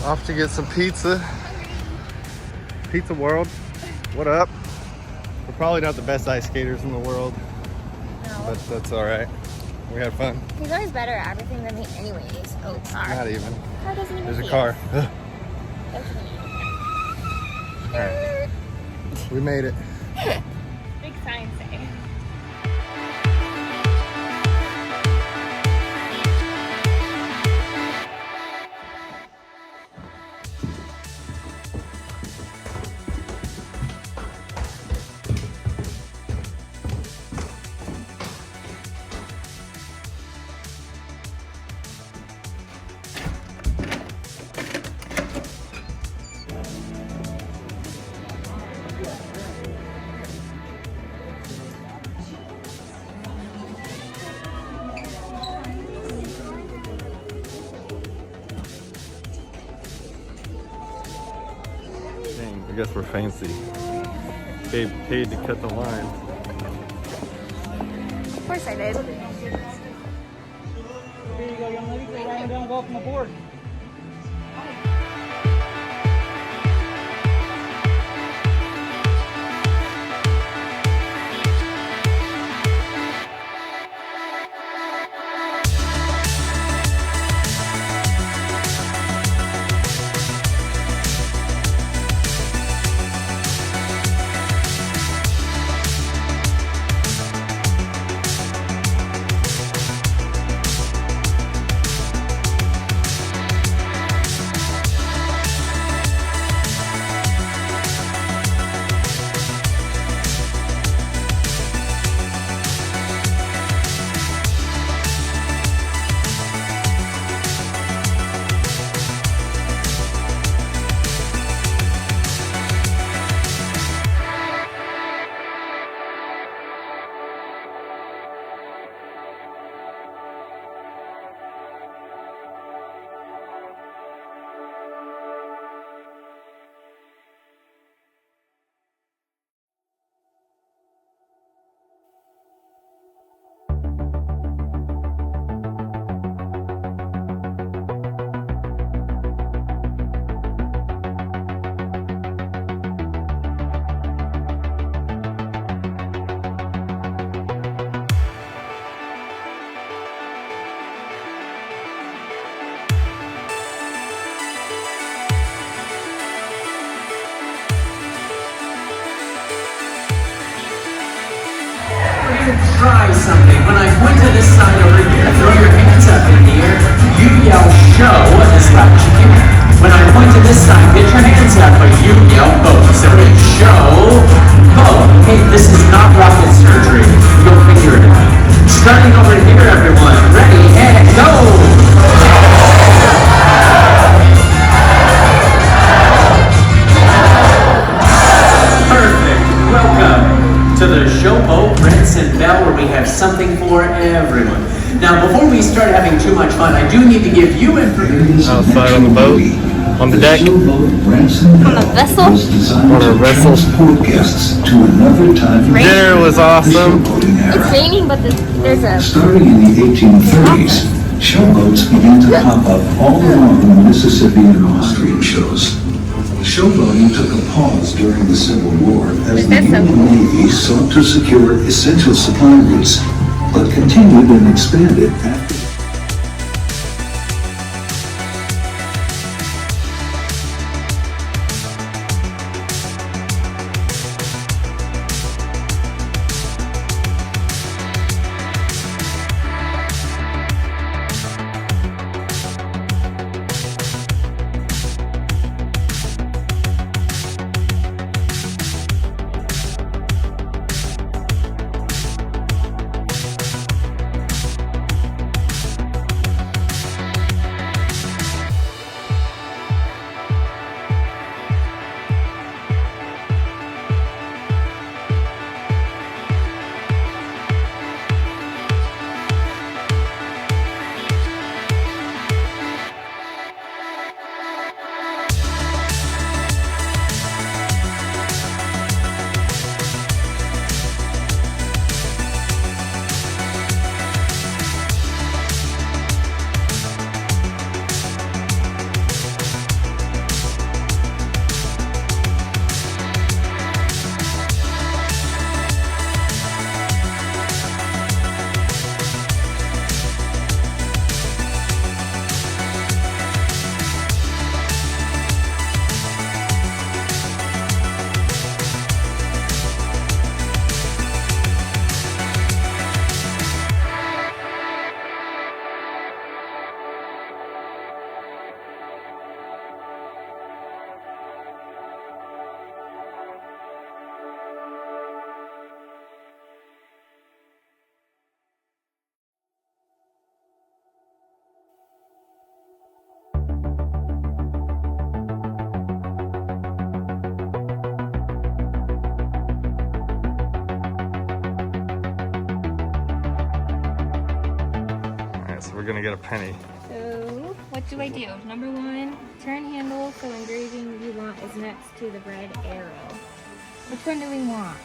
Off to get some pizza. Pizza World. What up? We're probably not the best ice skaters in the world. No. But that's alright. We had fun. He's always better at everything than me anyways. Oh, car. Not even. Car doesn't even There's a see car. us. Alright. We made it. Big fiancé. Dang, I guess we're fancy. Babe paid to cut the line. Of course I did. Here you go, young lady. Go right and down, welcome aboard. Try something. When I point to this side over here, throw your hands up in the air. You yell show as loud as you can. When I point to this side, get your hands up, but you yell both. So it's show, both. Hey, this is not rocket surgery. You'll figure it out. Starting over here, everyone. Ready, and go! Perfect. Welcome to the Showboat Branson Bell, where we have something for everyone. Now, before we start having too much fun, I do need to give you information. Outside on the boat, on the deck, On a vessel? on our vessel. Dinner was awesome. It's raining, but there's a... Starting in the 1830s, showboats began to pop up all along the Mississippi and Austrian shows. Showboating took a pause during the Civil War as the Union Navy sought to secure essential supply routes, but continued and expanded after. gonna get a penny. So, what do I do? Number one, turn handle so engraving you want is next to the red arrow. Which one do we want?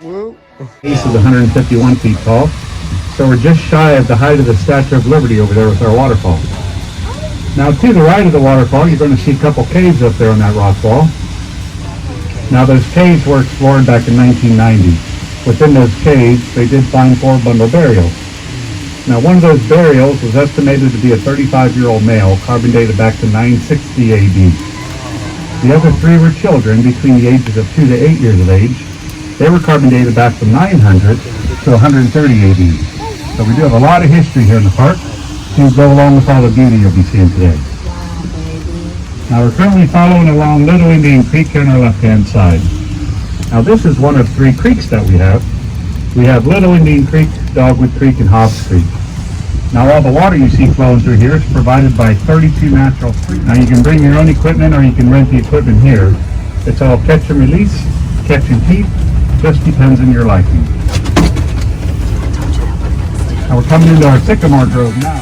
Woo! Base is 151 feet tall, so we're just shy of the height of the Statue of Liberty over there with our waterfall. Now to the right of the waterfall, you're going to see a couple caves up there on that rock wall. Now those caves were explored back in 1990. Within those caves, they did find 4 bundle burials. Now one of those burials was estimated to be a 35-year-old male, carbon dated back to 960 AD. The other 3 were children between the ages of 2 to 8 years of age. They were carbon dated back from 900 to 130 AD. So we do have a lot of history here in the park to go along with all the beauty you'll be seeing today. Now we're currently following along Little Indian Creek here on our left-hand side. Now this is one of 3 creeks that we have. We have Little Indian Creek, Dogwood Creek, and Hobbs Creek. Now all the water you see flowing through here is provided by 32 natural springs. Now you can bring your own equipment or you can rent the equipment here. It's all catch and release, catch and keep, just depends on your liking. Now we're coming into our sycamore grove now.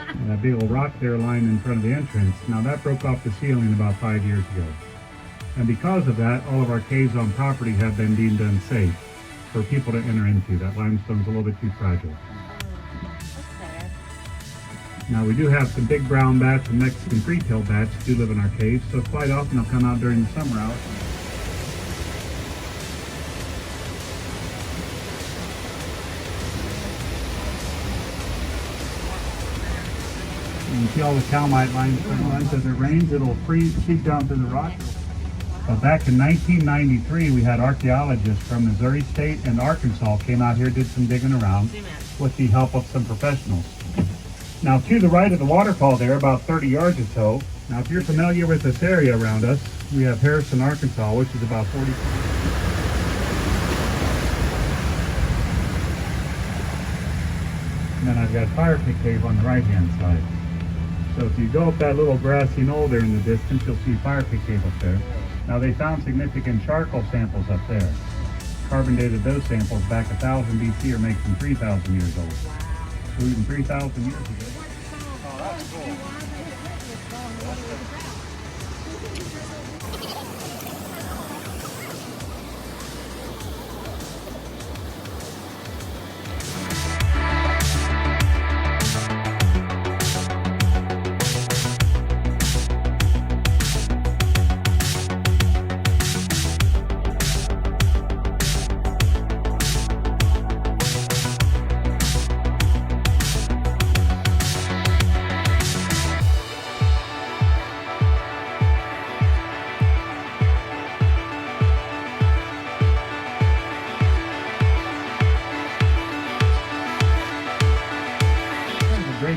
And that big old rock there lying in front of the entrance, now that broke off the ceiling about 5 years ago. And because of that, all of our caves on property have been deemed unsafe for people to enter into. That limestone's a little bit too fragile. Now we do have some big brown bats and Mexican free-tailed bats do live in our caves, so quite often they'll come out during the summer hours. You see all the calmite lines as it rains, it'll seep down through the rock. But back in 1993, we had archaeologists from Missouri State and Arkansas came out here, did some digging around with the help of some professionals. Now to the right of the waterfall there, about 30 yards or so, now if you're familiar with this area around us, we have Harrison, Arkansas, which is about 40. And then I've got Fire Pit Cave on the right-hand side. So if you go up that little grassy knoll there in the distance, you'll see Fire Pit Cave up there. Now they found significant charcoal samples up there. Carbon dated those samples back 1000 BC or makes them 3,000 years old. So even 3,000 years ago. Oh, that's cool.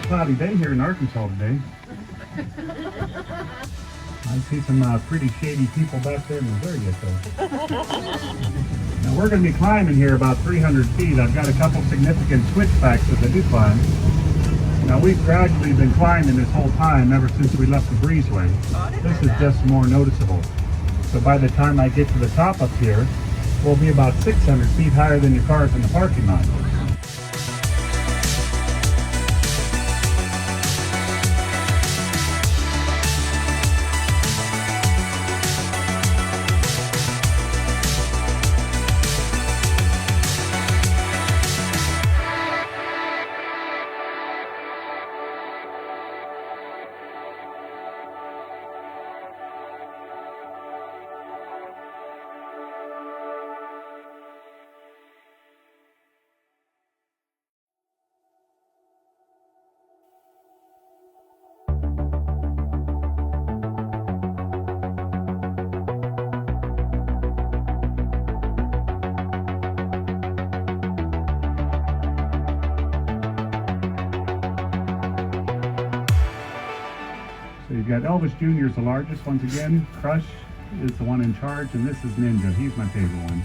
cloudy day here in Arkansas today. I see some pretty shady people back there in Missouri yet though. Now we're going to be climbing here about 300 feet. I've got a couple significant switchbacks as I do climb. Now we've gradually been climbing this whole time ever since we left the breezeway. This is just more noticeable. So by the time I get to the top up here, we'll be about 600 feet higher than your cars in the parking lot. So you've got Elvis Jr. is the largest once again. Crush is the one in charge, and this is Ninja. He's my favorite one.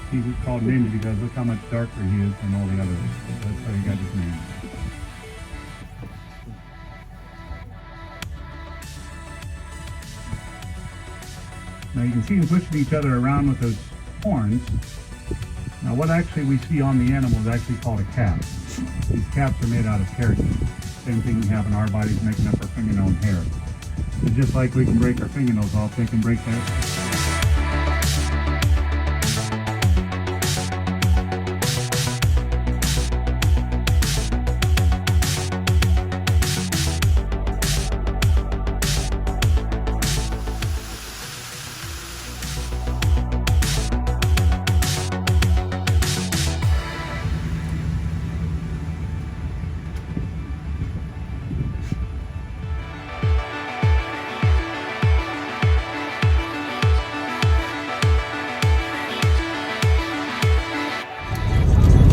He's called Ninja because look how much darker he is than all the others. That's how he got his name. Now you can see them pushing each other around with those horns. Now what actually we see on the animal is actually called a cap. These caps are made out of keratin. Same thing we have in our bodies making up our fingernail and hair. So just like we can break our fingernails off, they can break that.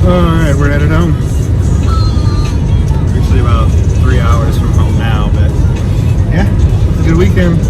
Alright, we're headed home. Actually about 3 hours from home now, but yeah, it's a good weekend.